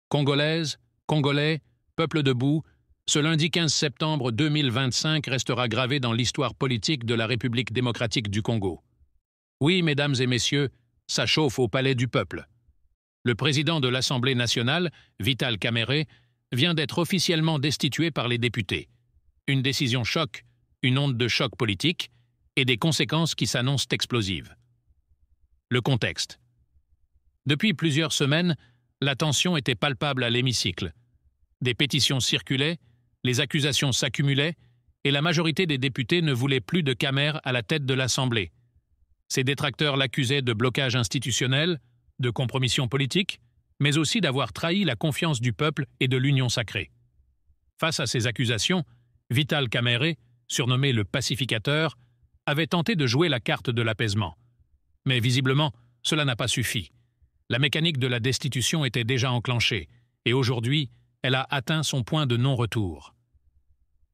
Congolaises, Congolais, peuple debout, ce lundi 15 septembre 2025 restera gravé dans l'histoire politique de la République démocratique du Congo. Oui, mesdames et messieurs, ça chauffe au palais du peuple. Le président de l'Assemblée nationale, Vital Kamerhe, vient d'être officiellement destitué par les députés. Une décision choc, une onde de choc politique et des conséquences qui s'annoncent explosives. Le contexte. Depuis plusieurs semaines, la tension était palpable à l'hémicycle. Des pétitions circulaient, les accusations s'accumulaient et la majorité des députés ne voulait plus de Kamerhe à la tête de l'Assemblée. Ses détracteurs l'accusaient de blocage institutionnel, de compromission politique, mais aussi d'avoir trahi la confiance du peuple et de l'Union sacrée. Face à ces accusations, Vital Kamerhe, surnommé le pacificateur, avait tenté de jouer la carte de l'apaisement. Mais visiblement, cela n'a pas suffi. La mécanique de la destitution était déjà enclenchée, et aujourd'hui, elle a atteint son point de non-retour.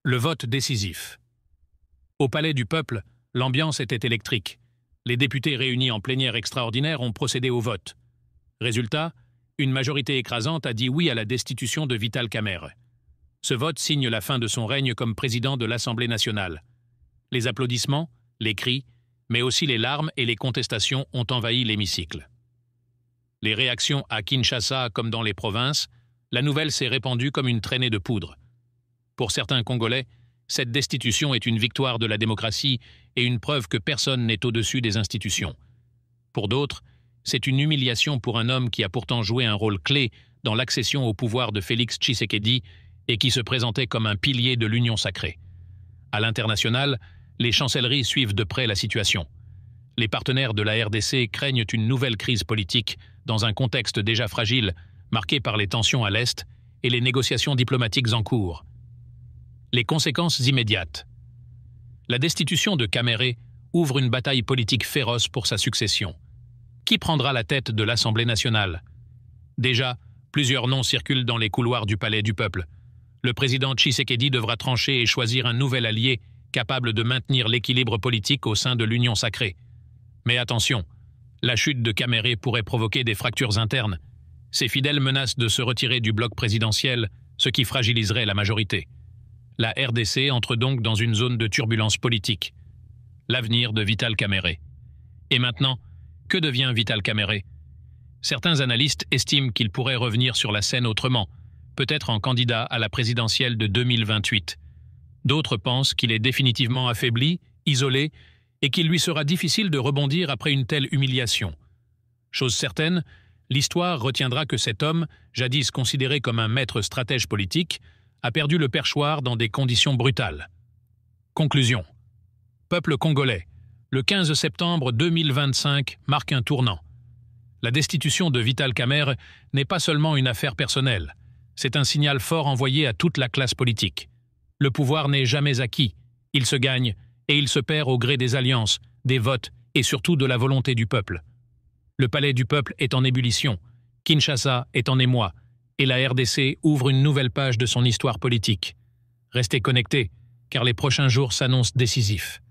Le vote décisif. Au Palais du Peuple, l'ambiance était électrique. Les députés réunis en plénière extraordinaire ont procédé au vote. Résultat, une majorité écrasante a dit oui à la destitution de Vital Kamerhe. Ce vote signe la fin de son règne comme président de l'Assemblée nationale. Les applaudissements, les cris, mais aussi les larmes et les contestations ont envahi l'hémicycle. Les réactions à Kinshasa comme dans les provinces, la nouvelle s'est répandue comme une traînée de poudre. Pour certains Congolais, cette destitution est une victoire de la démocratie et une preuve que personne n'est au-dessus des institutions. Pour d'autres, c'est une humiliation pour un homme qui a pourtant joué un rôle clé dans l'accession au pouvoir de Félix Tshisekedi et qui se présentait comme un pilier de l'Union sacrée. À l'international, les chancelleries suivent de près la situation. Les partenaires de la RDC craignent une nouvelle crise politique dans un contexte déjà fragile, marqué par les tensions à l'Est et les négociations diplomatiques en cours. Les conséquences immédiates. La destitution de Kamerhe ouvre une bataille politique féroce pour sa succession. Qui prendra la tête de l'Assemblée nationale? Déjà, plusieurs noms circulent dans les couloirs du Palais du Peuple. Le président Tshisekedi devra trancher et choisir un nouvel allié capable de maintenir l'équilibre politique au sein de l'Union sacrée. Mais attention, la chute de Kamerhe pourrait provoquer des fractures internes. Ses fidèles menacent de se retirer du bloc présidentiel, ce qui fragiliserait la majorité. La RDC entre donc dans une zone de turbulence politique. L'avenir de Vital Kamerhe. Et maintenant, que devient Vital Kamerhe? Certains analystes estiment qu'il pourrait revenir sur la scène autrement, peut-être en candidat à la présidentielle de 2028. D'autres pensent qu'il est définitivement affaibli, isolé, et qu'il lui sera difficile de rebondir après une telle humiliation. Chose certaine, l'histoire retiendra que cet homme, jadis considéré comme un maître stratège politique, a perdu le perchoir dans des conditions brutales. Conclusion. Peuple congolais, le 15 septembre 2025 marque un tournant. La destitution de Vital Kamerhe n'est pas seulement une affaire personnelle, c'est un signal fort envoyé à toute la classe politique. Le pouvoir n'est jamais acquis, il se gagne et il se perd au gré des alliances, des votes et surtout de la volonté du peuple. Le palais du peuple est en ébullition, Kinshasa est en émoi, et la RDC ouvre une nouvelle page de son histoire politique. Restez connectés, car les prochains jours s'annoncent décisifs.